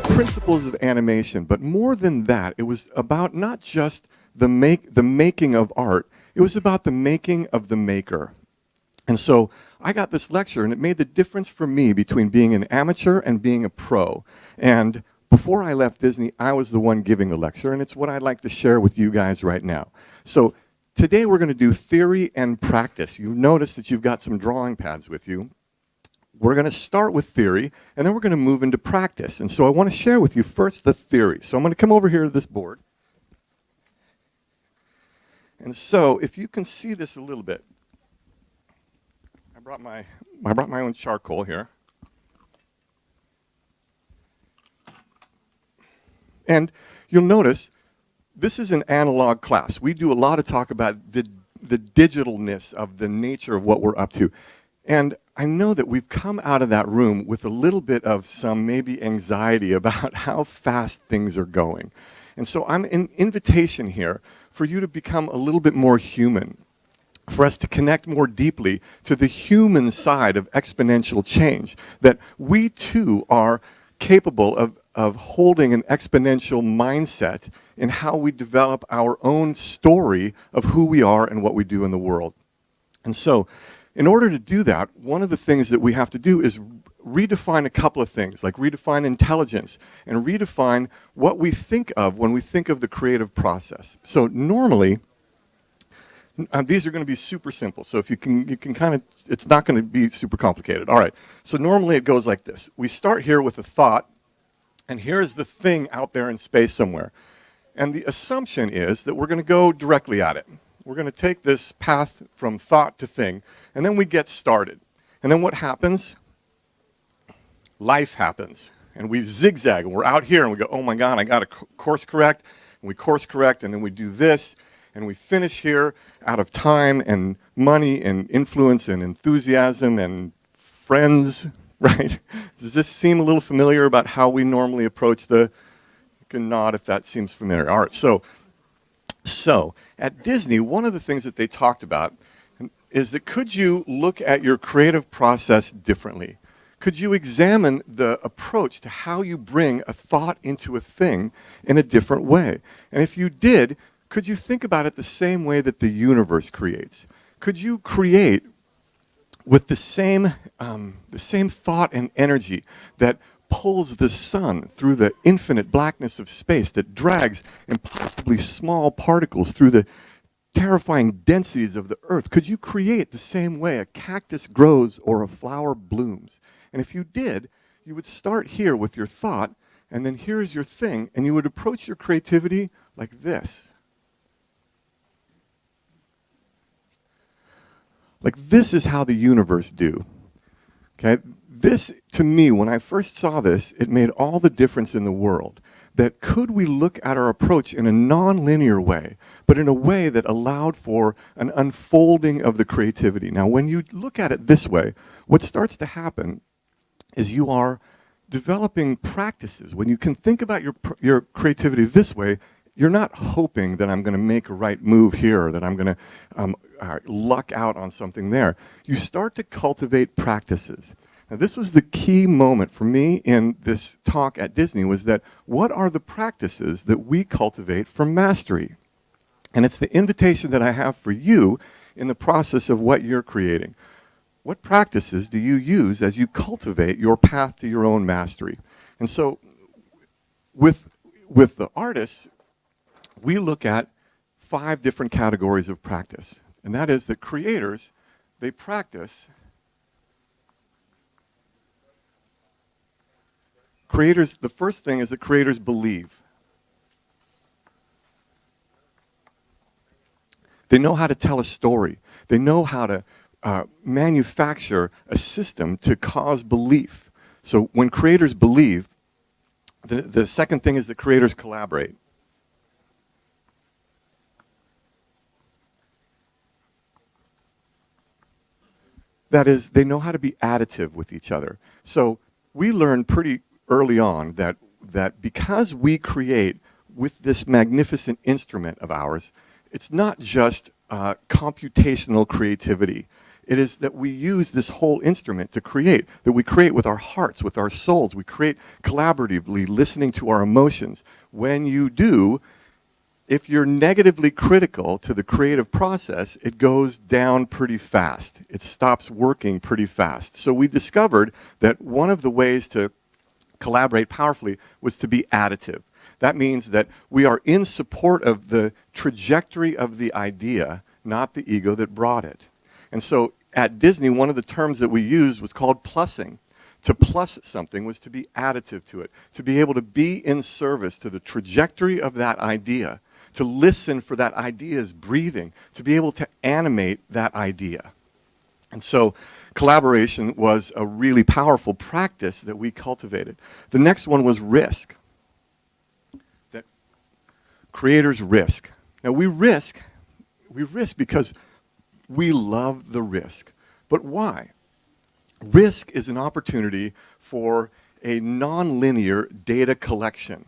principles of animation, but more than that, it was about not just the making of art, it was about the making of the maker. And so I got this lecture, and it made the difference for me between being an amateur and being a pro. And before I left Disney, I was the one giving the lecture, and it's what I'd like to share with you guys right now. So today we're going to do theory and practice. You've noticed that you've got some drawing pads with you. We're going to start with theory, and then we're going to move into practice. And so I want to share with you first the theory. So I'm going to come over here to this board. And so if you can see this a little bit, I brought my own charcoal here. And you'll notice this is an analog class. We do a lot of talk about the digitalness of the nature of what we're up to. And I know that we've come out of that room with a little bit of some maybe anxiety about how fast things are going. And so I'm an invitation here for you to become a little bit more human, for us to connect more deeply to the human side of exponential change, that we too are capable of holding an exponential mindset in how we develop our own story of who we are and what we do in the world. And so, in order to do that, one of the things that we have to do is redefine a couple of things, like redefine intelligence and redefine what we think of when we think of the creative process. So normally, these are going to be super simple. So if you can kind of, it's not going to be super complicated. All right. So normally it goes like this. We start here with a thought, and here is the thing out there in space somewhere. And the assumption is that we're going to go directly at it. We're going to take this path from thought to thing, and then we get started. And then what happens? Life happens, and we zigzag, and we're out here, and we go, oh my God, I got to course correct, and we course correct, and then we do this, and we finish here out of time and money and influence and enthusiasm and friends, right? Does this seem a little familiar about how we normally approach the, you can nod if that seems familiar. All right, so at Disney, one of the things that they talked about is that could you look at your creative process differently? Could you examine the approach to how you bring a thought into a thing in a different way? And if you did, could you think about it the same way that the universe creates? Could you create with the same thought and energy that pulls the sun through the infinite blackness of space, that drags impossibly small particles through the terrifying densities of the earth? Could you create the same way a cactus grows or a flower blooms? And if you did, you would start here with your thought, and then here's your thing, and you would approach your creativity like this. Like this is how the universe do. Okay? This, to me, when I first saw this, it made all the difference in the world. That could we look at our approach in a non-linear way, but in a way that allowed for an unfolding of the creativity. Now, when you look at it this way, what starts to happen is you are developing practices. When you can think about your creativity this way, you're not hoping that I'm going to make a right move here or that I'm going to luck out on something there. You start to cultivate practices. Now, this was the key moment for me in this talk at Disney, was that what are the practices that we cultivate for mastery? And it's the invitation that I have for you in the process of what you're creating. What practices do you use as you cultivate your path to your own mastery? And so with the artists, we look at 5 different categories of practice. And that is that creators, they practice. Creators, the first thing is that creators believe. They know how to tell a story. They know how to manufacture a system to cause belief. So when creators believe, the second thing is that creators collaborate. That is, they know how to be additive with each other. So we learned pretty early on that because we create with this magnificent instrument of ours, it's not just computational creativity. It is that we use this whole instrument to create, that we create with our hearts, with our souls. We create collaboratively, listening to our emotions. When you do, if you're negatively critical to the creative process, it goes down pretty fast. It stops working pretty fast. So we discovered that one of the ways to collaborate powerfully was to be additive. That means that we are in support of the trajectory of the idea, not the ego that brought it. And so at Disney, one of the terms that we used was called plussing. To plus something was to be additive to it, to be able to be in service to the trajectory of that idea, to listen for that idea's breathing, to be able to animate that idea. And so collaboration was a really powerful practice that we cultivated. The next one was risk. That creators risk. Now we risk because we love the risk. But why? Risk is an opportunity for a nonlinear data collection.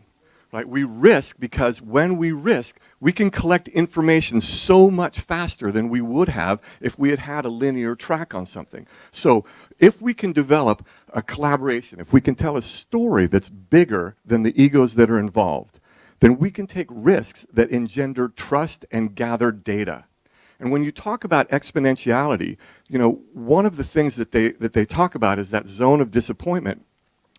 Right? We risk because when we risk, we can collect information so much faster than we would have if we had had a linear track on something. So if we can develop a collaboration, if we can tell a story that's bigger than the egos that are involved, then we can take risks that engender trust and gather data. And when you talk about exponentiality, you know, one of the things that they talk about is that zone of disappointment.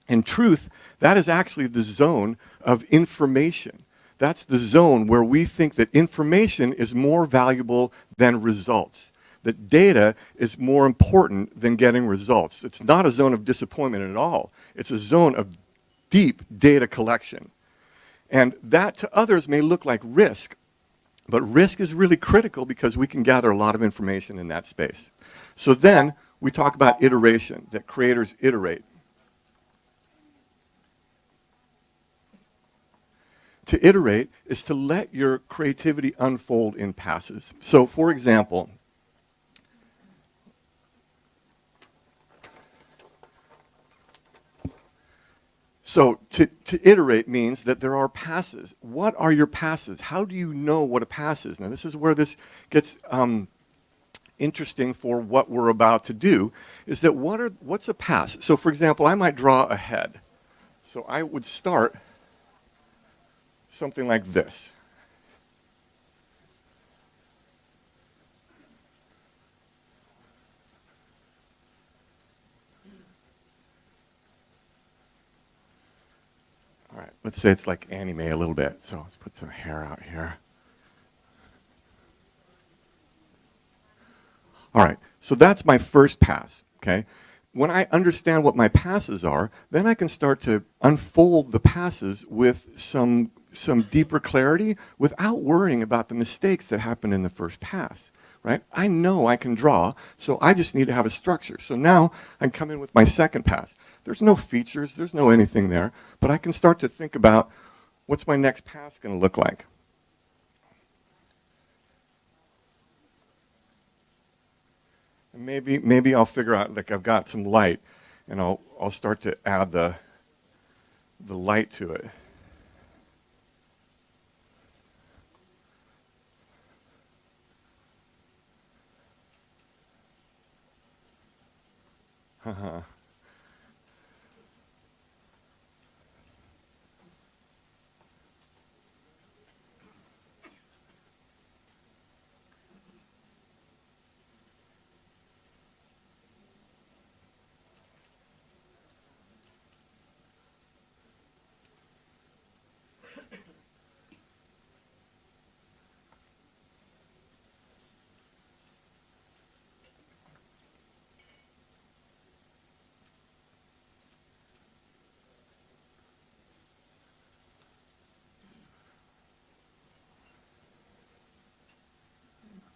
In truth, that is actually the zone of information. That's the zone where we think that information is more valuable than results, that data is more important than getting results. It's not a zone of disappointment at all. It's a zone of deep data collection. And that to others may look like risk, but risk is really critical because we can gather a lot of information in that space. So then we talk about iteration, that creators iterate. To iterate is to let your creativity unfold in passes. So for example, to iterate means that there are passes. What are your passes? How do you know what a pass is? Now this is where this gets interesting for what we're about to do, is that what's a pass? So for example, I might draw a head. So I would start something like this. All right, let's say it's like anime a little bit. So let's put some hair out here. All right, so that's my first pass, okay? When I understand what my passes are, then I can start to unfold the passes with some deeper clarity without worrying about the mistakes that happened in the first pass, right? I know I can draw, so I just need to have a structure. So now I come in with my second pass. There's no features, there's no anything there, but I can start to think about what's my next pass going to look like. And maybe I'll figure out, like I've got some light, and I'll start to add the light to it. Uh-huh.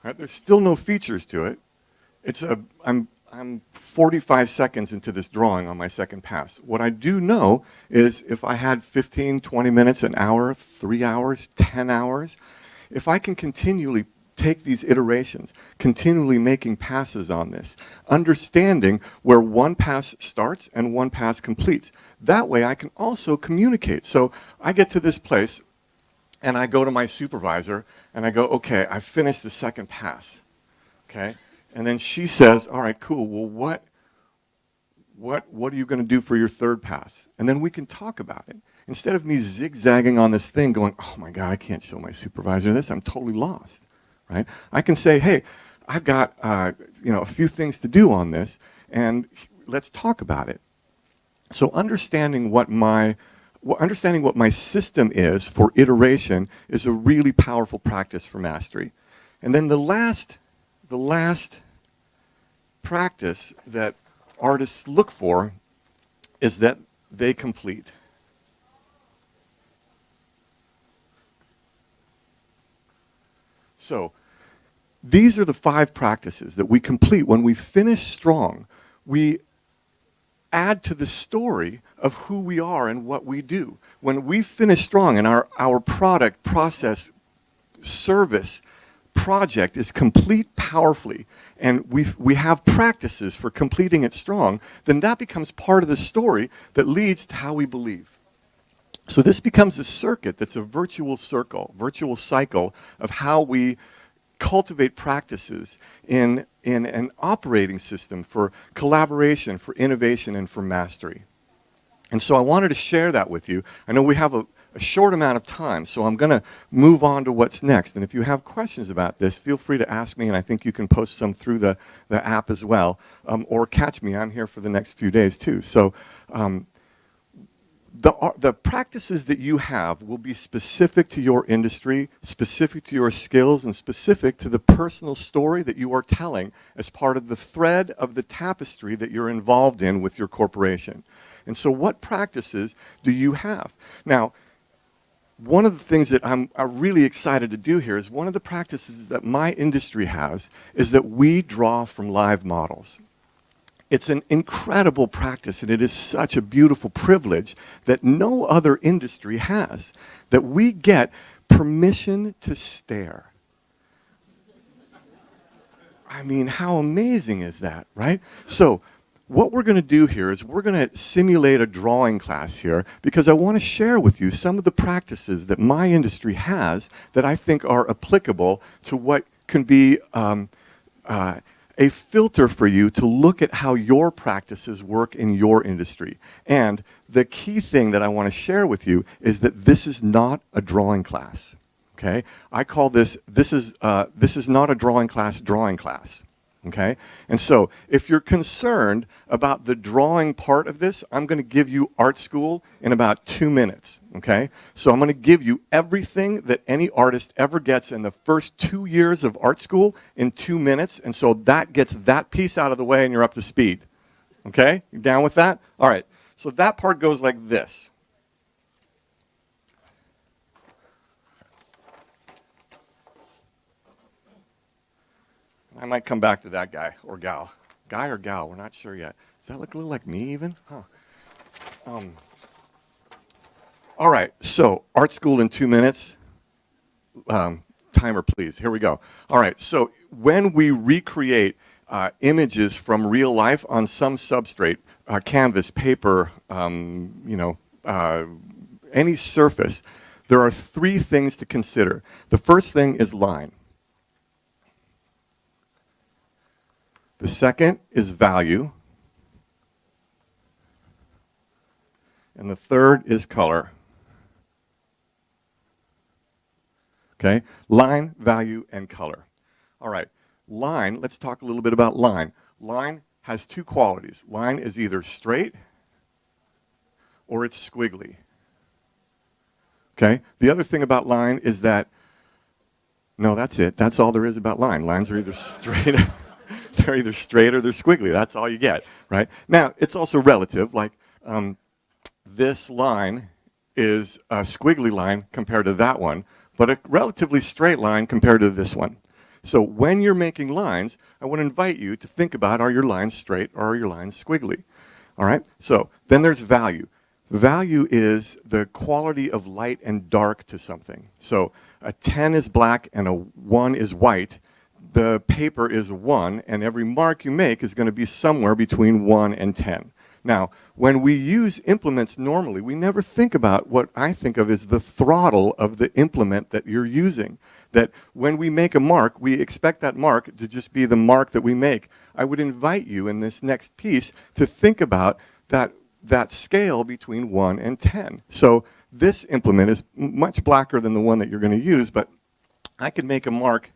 Right? There's still no features to it. I'm 45 seconds into this drawing on my second pass. What I do know is if I had 15, 20 minutes, an hour, 3 hours, 10 hours, if I can continually take these iterations, continually making passes on this, understanding where one pass starts and one pass completes. That way I can also communicate. So I get to this place and I go to my supervisor and I go, okay, I finished the second pass, okay? And then she says, all right, cool, well, what are you going to do for your third pass? And then we can talk about it. Instead of me zigzagging on this thing going, oh my God, I can't show my supervisor this, I'm totally lost, right? I can say, hey, I've got a few things to do on this, and let's talk about it. So understanding what my system is for iteration is a really powerful practice for mastery. And then the last practice that artists look for is that they complete. So these are the 5 practices that we complete. When we finish strong, we add to the story of who we are and what we do. When we finish strong and our product, process, service, project is complete powerfully, and we have practices for completing it strong, then that becomes part of the story that leads to how we believe. So this becomes a circuit that's a virtual cycle of how we cultivate practices in an operating system for collaboration, for innovation, and for mastery. And so I wanted to share that with you. I know we have a short amount of time, so I'm going to move on to what's next. And if you have questions about this, feel free to ask me, and I think you can post some through the app as well, or catch me. I'm here for the next few days too. So the practices that you have will be specific to your industry, specific to your skills, and specific to the personal story that you are telling as part of the thread of the tapestry that you're involved in with your corporation. And so what practices do you have? Now, one of the things that I'm really excited to do here is one of the practices that my industry has is that we draw from live models. It's an incredible practice, and it is such a beautiful privilege that no other industry has, that we get permission to stare. I mean, how amazing is that, right? So what we're going to do here is we're going to simulate a drawing class here because I want to share with you some of the practices that my industry has that I think are applicable to what can be a filter for you to look at how your practices work in your industry. And the key thing that I want to share with you is that this is not a drawing class. Okay? I call this is not a drawing class. Okay? And so if you're concerned about the drawing part of this, I'm going to give you art school in about 2 minutes. Okay? So I'm going to give you everything that any artist ever gets in the first 2 years of art school in 2 minutes. And so that gets that piece out of the way and you're up to speed. Okay? You down with that? All right. So that part goes like this. I might come back to that guy or gal. Guy or gal, we're not sure yet. Does that look a little like me even? Huh. All right, so art school in 2 minutes. Timer, please. Here we go. All right, so when we recreate images from real life on some substrate, canvas, paper, any surface, there are 3 things to consider. The first thing is line. The second is value. And the third is color. Okay? Line, value, and color. All right. Line, let's talk a little bit about line. Line has 2 qualities. Line is either straight or it's squiggly. Okay? The other thing about line is that, no, that's it. That's all there is about line. Lines are either straight they're either straight or they're squiggly. That's all you get, right? Now, it's also relative. Like this line is a squiggly line compared to that one, but a relatively straight line compared to this one. So when you're making lines, I want to invite you to think about, are your lines straight or are your lines squiggly? All right? So then there's value. Value is the quality of light and dark to something. So a 10 is black and a 1 is white. The paper is 1, and every mark you make is going to be somewhere between 1 and 10. Now, when we use implements normally, we never think about what I think of as the throttle of the implement that you're using. That when we make a mark, we expect that mark to just be the mark that we make. I would invite you in this next piece to think about that scale between 1 and 10. So this implement is much blacker than the one that you're going to use, but I could make a mark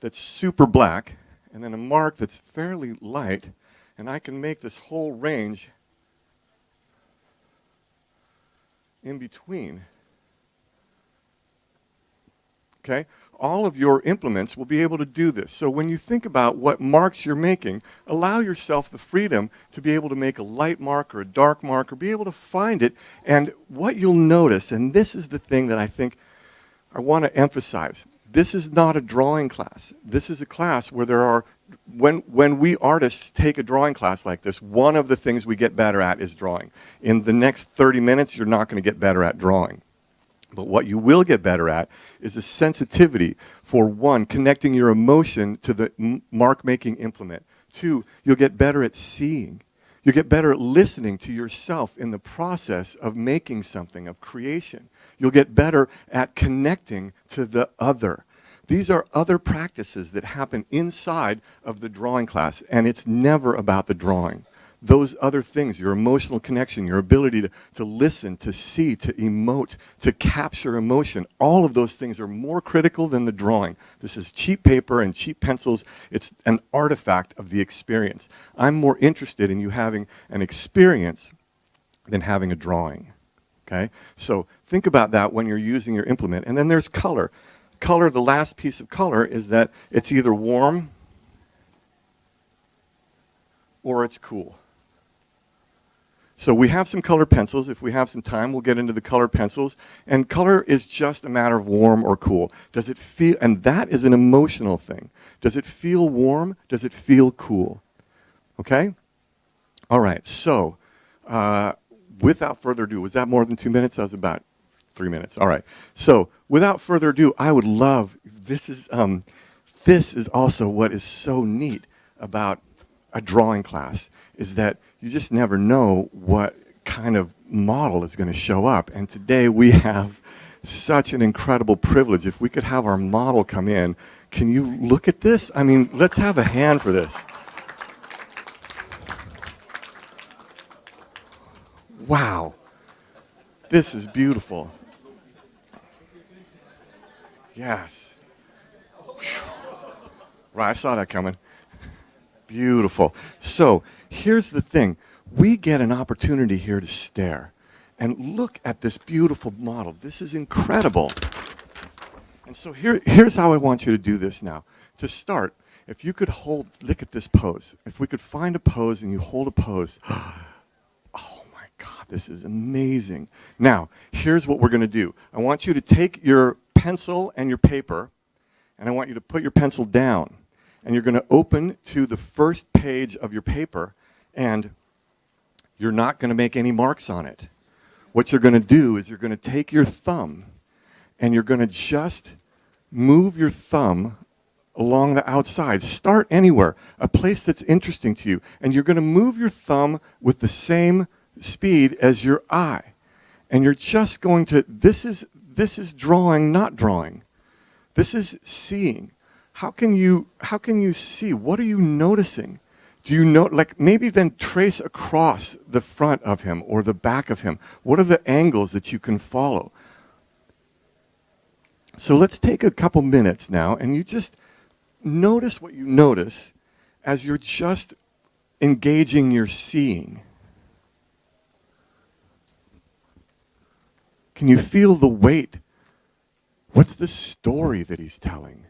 that's super black and then a mark that's fairly light, and I can make this whole range in between. Okay? All of your implements will be able to do this. So when you think about what marks you're making, allow yourself the freedom to be able to make a light mark or a dark mark or be able to find it. And what you'll notice, and this is the thing that I think I want to emphasize, this is not a drawing class. This is a class where there are, when we artists take a drawing class like this, one of the things we get better at is drawing. In the next 30 minutes, you're not going to get better at drawing. But what you will get better at is a sensitivity for, one, connecting your emotion to the mark-making implement. Two, you'll get better at seeing. You'll get better at listening to yourself in the process of making something, of creation. You'll get better at connecting to the other. These are other practices that happen inside of the drawing class, and it's never about the drawing. Those other things, your emotional connection, your ability to listen, to see, to emote, to capture emotion, all of those things are more critical than the drawing. This is cheap paper and cheap pencils. It's an artifact of the experience. I'm more interested in you having an experience than having a drawing. Okay? So think about that when you're using your implement. And then there's color. Color, the last piece of color is that it's either warm or it's cool. So we have some colored pencils. If we have some time, we'll get into the colored pencils. And color is just a matter of warm or cool. Does it feel, and that is an emotional thing. Does it feel warm? Does it feel cool? Okay? All right, so without further ado, was that more than 2 minutes? That was about 3 minutes. All right. So without further ado, I would love, this is also what is so neat about a drawing class, is that you just never know what kind of model is going to show up. And today we have such an incredible privilege. If we could have our model come in, can you look at this? I mean, let's have a hand for this. Wow. This is beautiful. Yes. Right, I saw that coming. Beautiful. So here's the thing. We get an opportunity here to stare and look at this beautiful model. This is incredible. And so here's how I want you to do this now. To start, if you could look at this pose. If we could find a pose and you hold a pose. Oh my God, this is amazing. Now, here's what we're going to do. I want you to take your pencil and your paper, and I want you to put your pencil down. And you're going to open to the first page of your paper, and you're not going to make any marks on it. What you're going to do is you're going to take your thumb, and you're going to just move your thumb along the outside. Start anywhere, a place that's interesting to you. And you're going to move your thumb with the same speed as your eye. And you're just going to, this is drawing, not drawing. This is seeing. How can you see? What are you noticing? Do you know, like maybe then trace across the front of him or the back of him. What are the angles that you can follow? So let's take a couple minutes now and you just notice what you notice as you're just engaging your seeing. Can you feel the weight? What's the story that he's telling?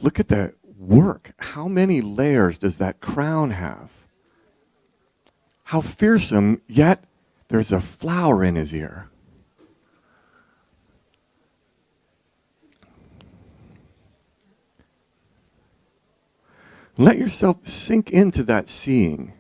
Look at that work. How many layers does that crown have? How fearsome, yet there's a flower in his ear. Let yourself sink into that seeing.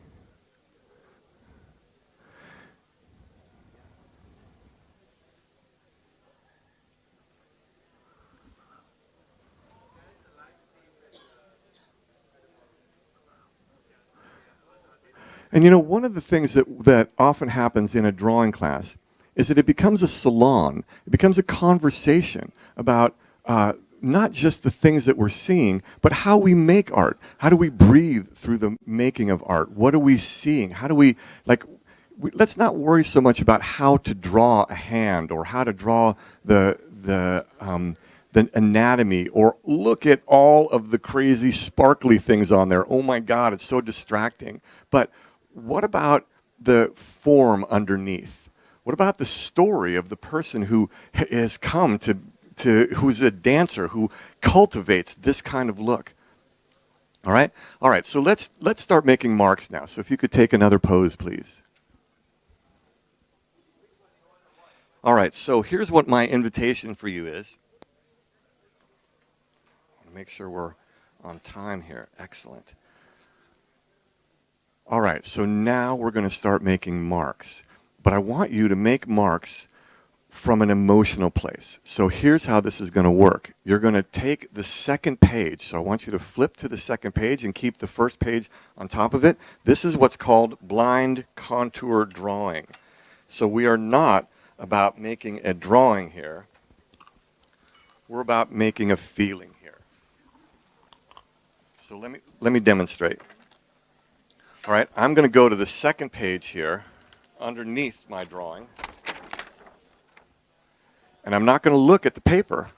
And you know, one of the things that often happens in a drawing class is that it becomes a salon, it becomes a conversation about not just the things that we're seeing, but how we make art. How do we breathe through the making of art? What are we seeing? How do we, like, let's not worry so much about how to draw a hand or how to draw the anatomy, or look at all of the crazy sparkly things on there. Oh my God, it's so distracting. But what about the form underneath? What about the story of the person who has come to who's a dancer, who cultivates this kind of look? All right? All right, so let's start making marks now. So if you could take another pose, please. All right, so here's what my invitation for you is. Make sure we're on time here. Excellent. All right, so now we're going to start making marks. But I want you to make marks from an emotional place. So here's how this is going to work. You're going to take the second page. So I want you to flip to the second page and keep the first page on top of it. This is what's called blind contour drawing. So we are not about making a drawing here. We're about making a feeling here. So let me demonstrate. All right, I'm going to go to the second page here underneath my drawing. And I'm not going to look at the paper.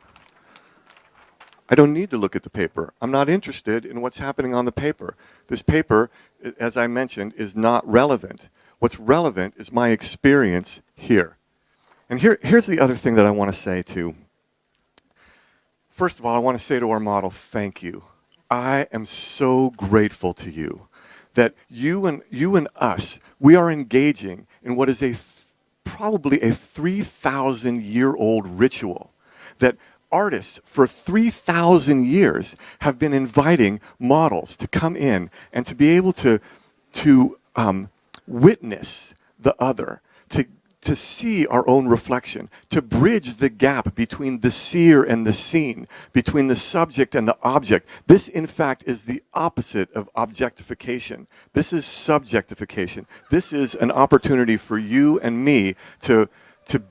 I don't need to look at the paper. I'm not interested in what's happening on the paper. This paper, as I mentioned, is not relevant. What's relevant is my experience here. And here's the other thing that I want to say too. First of all, I want to say to our model, thank you. I am so grateful to you that you and us, we are engaging in what is probably a 3,000-year-old ritual that artists for 3,000 years have been inviting models to come in and to be able to witness the other, to see our own reflection, to bridge the gap between the seer and the seen, between the subject and the object. This, in fact, is the opposite of objectification. This is subjectification. This is an opportunity for you and me to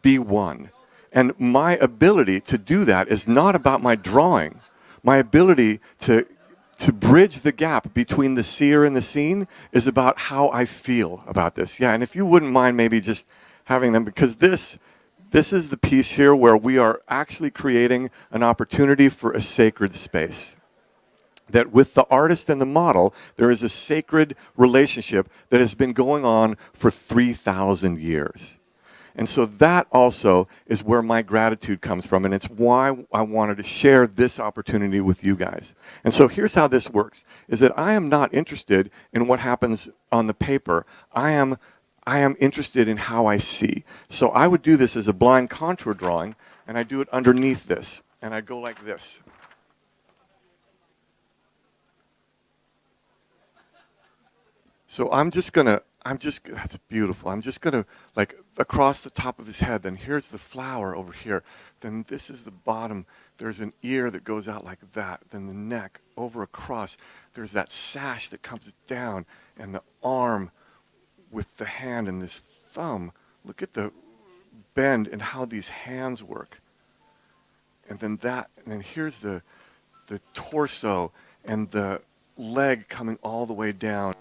be one. And my ability to do that is not about my drawing. My ability to bridge the gap between the seer and the seen is about how I feel about this. Yeah, and if you wouldn't mind maybe just having them, because this is the piece here where we are actually creating an opportunity for a sacred space. That with the artist and the model, there is a sacred relationship that has been going on for 3,000 years. And so that also is where my gratitude comes from, and it's why I wanted to share this opportunity with you guys. And so here's how this works, is that I am not interested in what happens on the paper. I am interested in how I see. So I would do this as a blind contour drawing, and I do it underneath this, and I go like this. So that's beautiful. I'm just gonna, like, across the top of his head, then here's the flower over here. Then this is the bottom. There's an ear that goes out like that. Then the neck, over across. There's that sash that comes down, and the arm with the hand and this thumb. Look at the bend and how these hands work. And then here's the torso and the leg coming all the way down,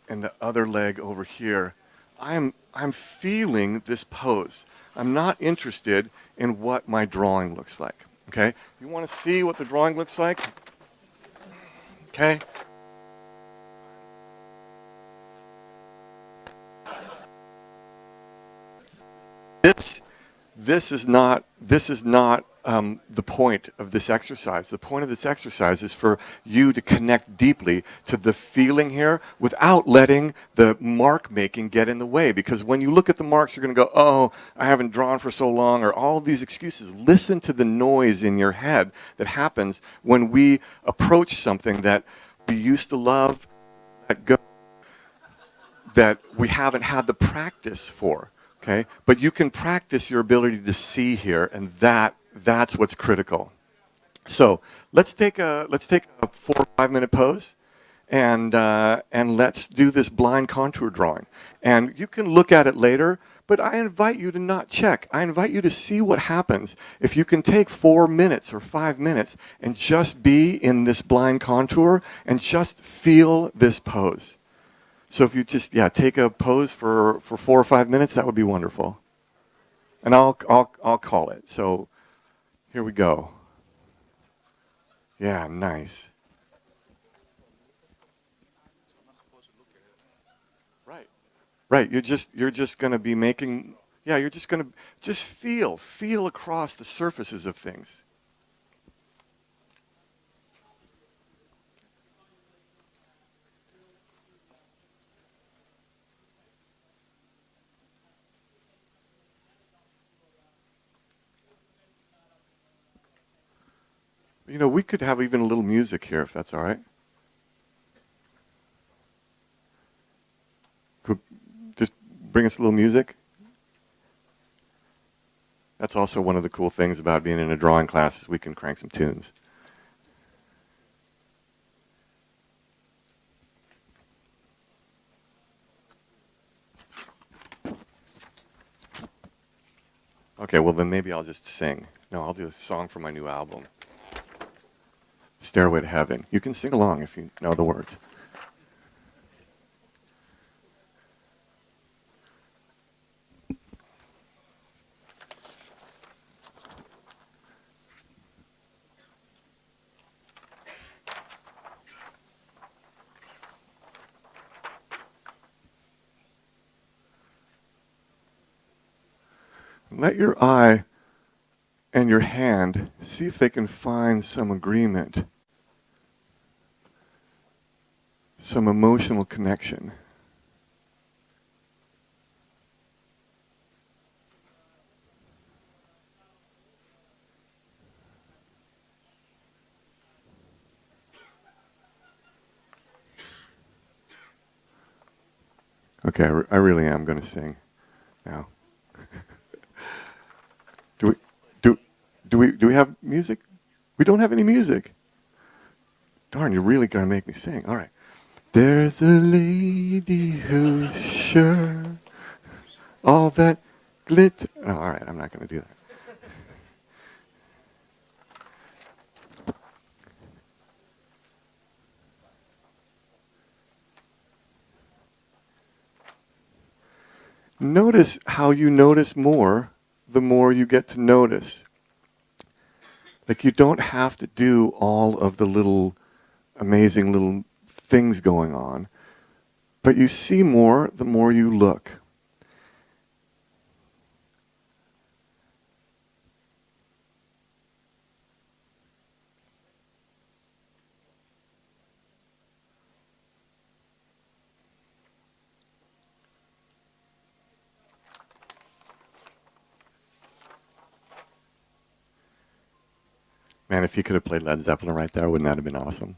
and the other leg over here. I'm feeling this pose. I'm not interested in what my drawing looks like. Okay? You want to see what the drawing looks like? Okay? This is not the point of this exercise. The point of this exercise is for you to connect deeply to the feeling here without letting the mark making get in the way. Because when you look at the marks, you're going to go, oh, I haven't drawn for so long, or all of these excuses. Listen to the noise in your head that happens when we approach something that we used to love, that we haven't had the practice for. Okay? But you can practice your ability to see here, and that's what's critical. So let's take a 4 or 5 minute pose, and let's do this blind contour drawing. And you can look at it later, but I invite you to not check. I invite you to see what happens if you can take 4 minutes or 5 minutes and just be in this blind contour and just feel this pose. So if you just, take a pose for 4 or 5 minutes, that would be wonderful. And I'll call it. So here we go. Yeah, nice. Right. Right. You're just going to be making, you're just going to just feel across the surfaces of things. You know, we could have even a little music here, if that's all right. Could just bring us a little music. That's also one of the cool things about being in a drawing class is we can crank some tunes. Okay, well then maybe I'll just sing. No, I'll do a song from my new album, Stairway to Heaven. You can sing along if you know the words. Let your eye and your hand see if they can find some agreement, some emotional connection. Okay, I really am going to sing now. Do we have music? We don't have any music. Darn, you're really going to make me sing. All right. There's a lady who's sure all that glitter. Oh, all right, I'm not going to do that. Notice how you notice more the more you get to notice. Like you don't have to do all of the little amazing little things going on, but you see more the more you look. Man, if you could have played Led Zeppelin right there, wouldn't that have been awesome?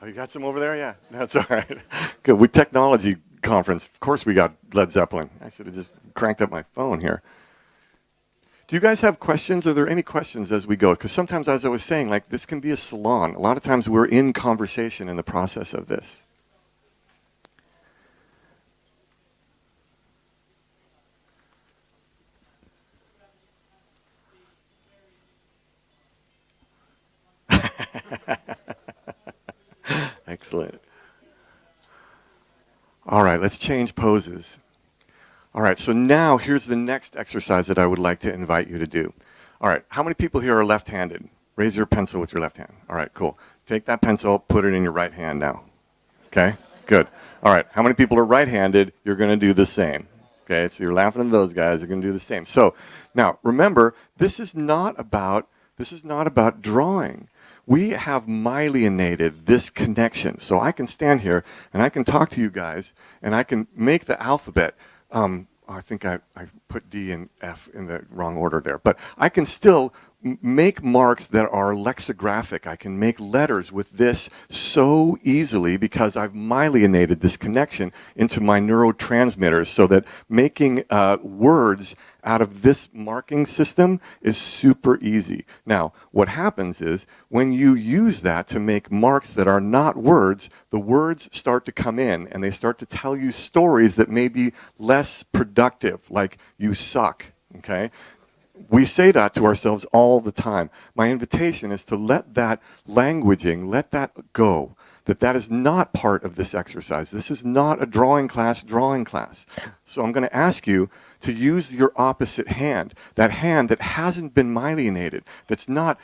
Oh, you got some over there? Yeah, that's all right. Good. With technology conference, of course we got Led Zeppelin. I should have just cranked up my phone here. Do you guys have questions? Are there any questions as we go? Because sometimes, as I was saying, like this can be a salon. A lot of times we're in conversation in the process of this. Excellent. All right, let's change poses. All right, so now here's the next exercise that I would like to invite you to do. All right, how many people here are left-handed? Raise your pencil with your left hand. All right, cool. Take that pencil, put it in your right hand now. Okay, good. All right, how many people are right-handed? You're going to do the same. Okay, so you're laughing at those guys. You're going to do the same. So now remember, this is not about drawing. We have myelinated this connection. So I can stand here and I can talk to you guys and I can make the alphabet. I think I put D and F in the wrong order there. But I can still make marks that are lexicographic. I can make letters with this so easily because I've myelinated this connection into my neurotransmitters so that making words out of this marking system is super easy. Now, what happens is when you use that to make marks that are not words, the words start to come in and they start to tell you stories that may be less productive, like you suck, okay? We say that to ourselves all the time. My invitation is to let that languaging, let that go. That is not part of this exercise. This is not a drawing class. So I'm going to ask you to use your opposite hand, that hand that hasn't been myelinated, that's not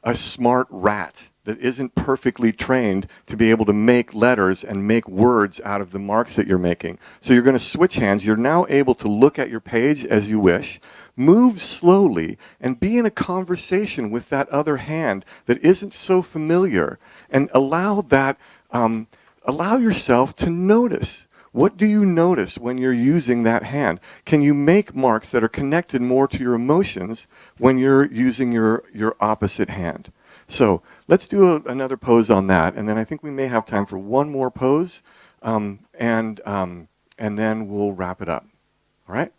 a smart rat, that isn't perfectly trained to be able to make letters and make words out of the marks that you're making. So you're going to switch hands. You're now able to look at your page as you wish, move slowly, and be in a conversation with that other hand that isn't so familiar, and allow yourself to notice. What do you notice when you're using that hand? Can you make marks that are connected more to your emotions when you're using your opposite hand? So let's do another pose on that, and then I think we may have time for one more pose, and then we'll wrap it up. All right?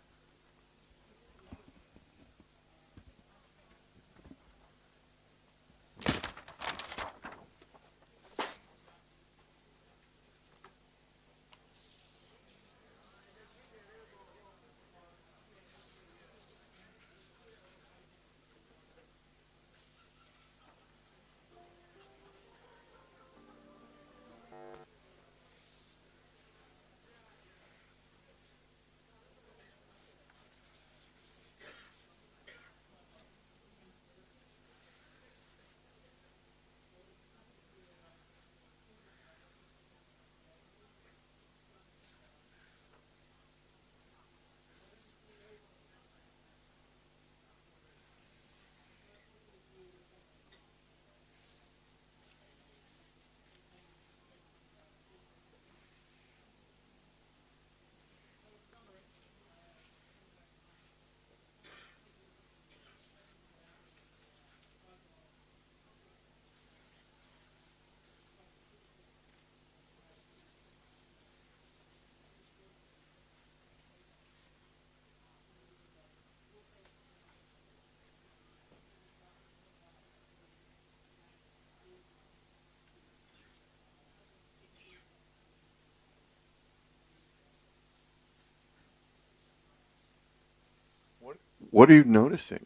What are you noticing?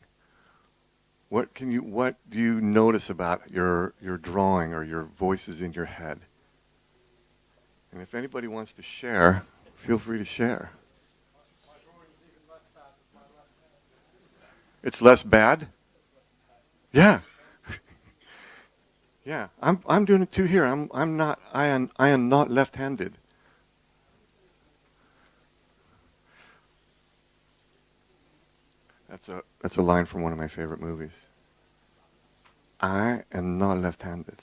What do you notice about your drawing or your voices in your head? And if anybody wants to share, feel free to share. It's less bad? Yeah. Yeah. I'm doing it too here. I am not left-handed. That's a line from one of my favorite movies. I am not left-handed.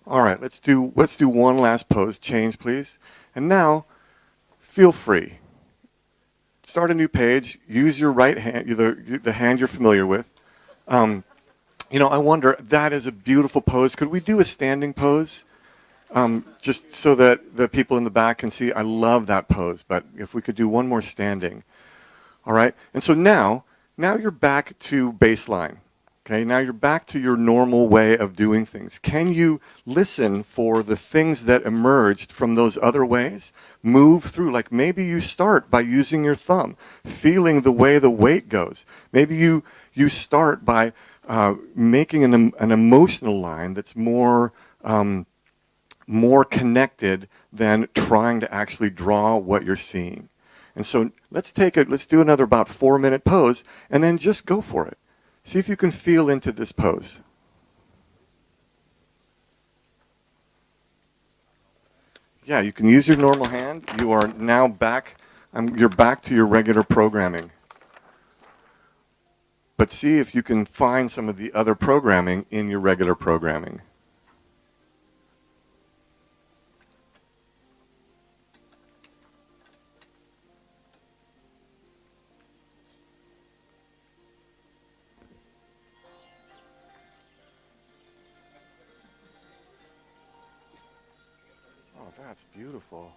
All right, let's do one last pose. Change, please. And now, feel free. Start a new page. Use your right hand, the hand you're familiar with. Um, I wonder, that is a beautiful pose. Could we do a standing pose? Just so that the people in the back can see. I love that pose, but if we could do one more standing. All right? And so now you're back to baseline. Okay, now you're back to your normal way of doing things. Can you listen for the things that emerged from those other ways? Move through, like maybe you start by using your thumb, feeling the way the weight goes. Maybe you start by making an emotional line that's more connected than trying to actually draw what you're seeing. And so let's do another about 4-minute pose, and then just go for it. See if you can feel into this pose. Yeah, you can use your normal hand. You are now back, you're back to your regular programming. But see if you can find some of the other programming in your regular programming. Oh, that's beautiful.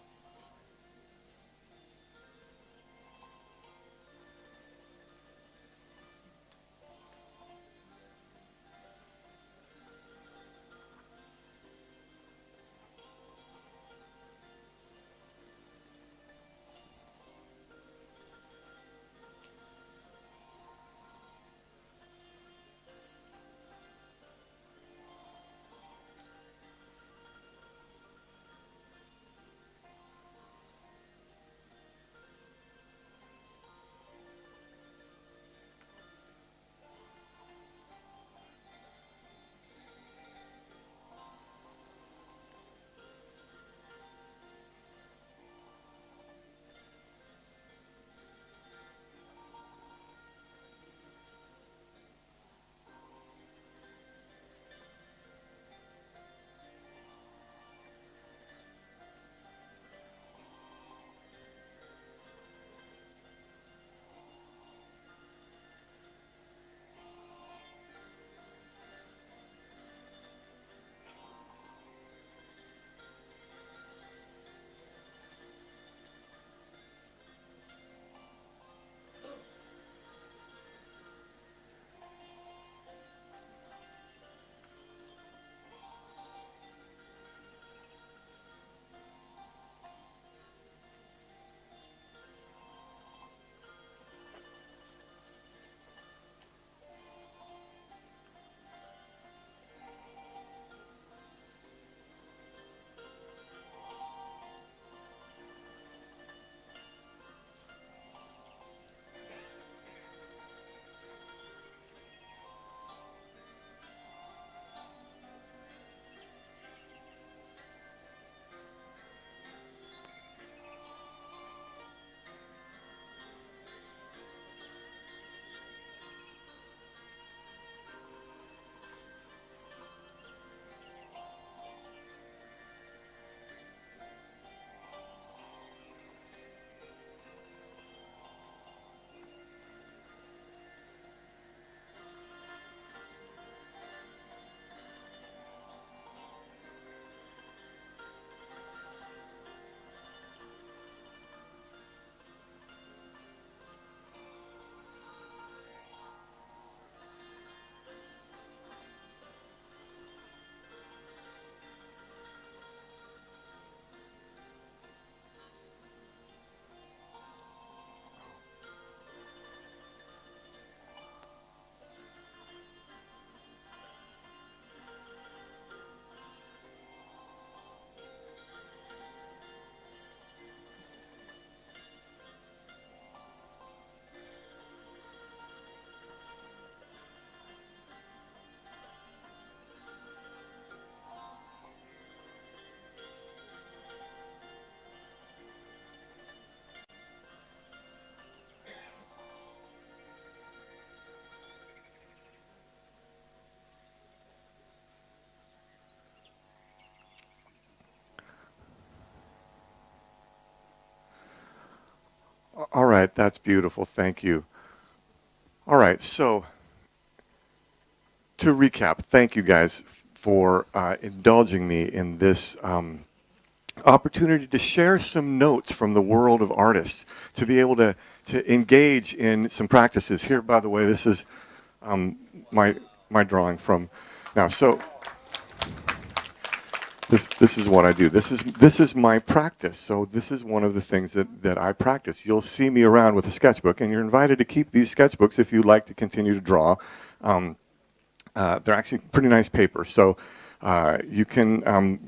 All right, that's beautiful. Thank you. All right, so to recap, thank you guys for indulging me in this opportunity to share some notes from the world of artists, to be able to engage in some practices. Here, by the way, this is my drawing from now. So this is what I do. This is my practice. So this is one of the things that I practice. You'll see me around with a sketchbook, and you're invited to keep these sketchbooks if you'd like to continue to draw. They're actually pretty nice paper. So you can,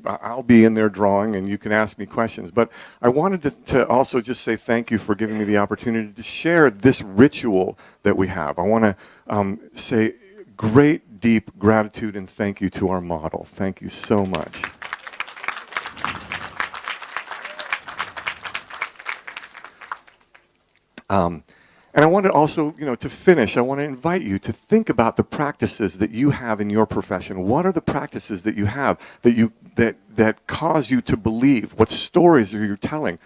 I'll be in there drawing, and you can ask me questions. But I wanted to also just say thank you for giving me the opportunity to share this ritual that we have. I want to say great, deep gratitude and thank you to our model. Thank you so much. And I want to also, to finish, I want to invite you to think about the practices that you have in your profession. What are the practices that you have that cause you to believe? What stories are you telling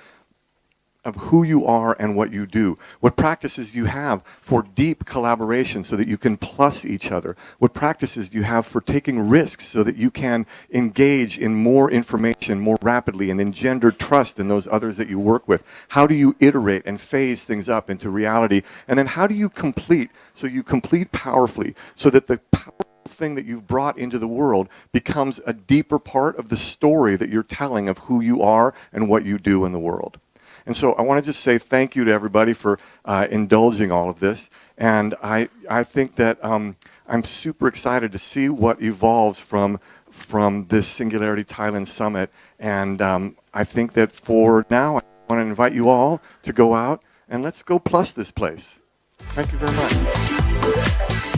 of who you are and what you do? What practices you have for deep collaboration so that you can plus each other? What practices do you have for taking risks so that you can engage in more information more rapidly and engender trust in those others that you work with? How do you iterate and phase things up into reality? And then how do you complete, so you complete powerfully, so that the powerful thing that you've brought into the world becomes a deeper part of the story that you're telling of who you are and what you do in the world? And so I want to just say thank you to everybody for indulging all of this. And I think that I'm super excited to see what evolves from this Singularity Thailand Summit. And I think that for now, I want to invite you all to go out and let's go plus this place. Thank you very much.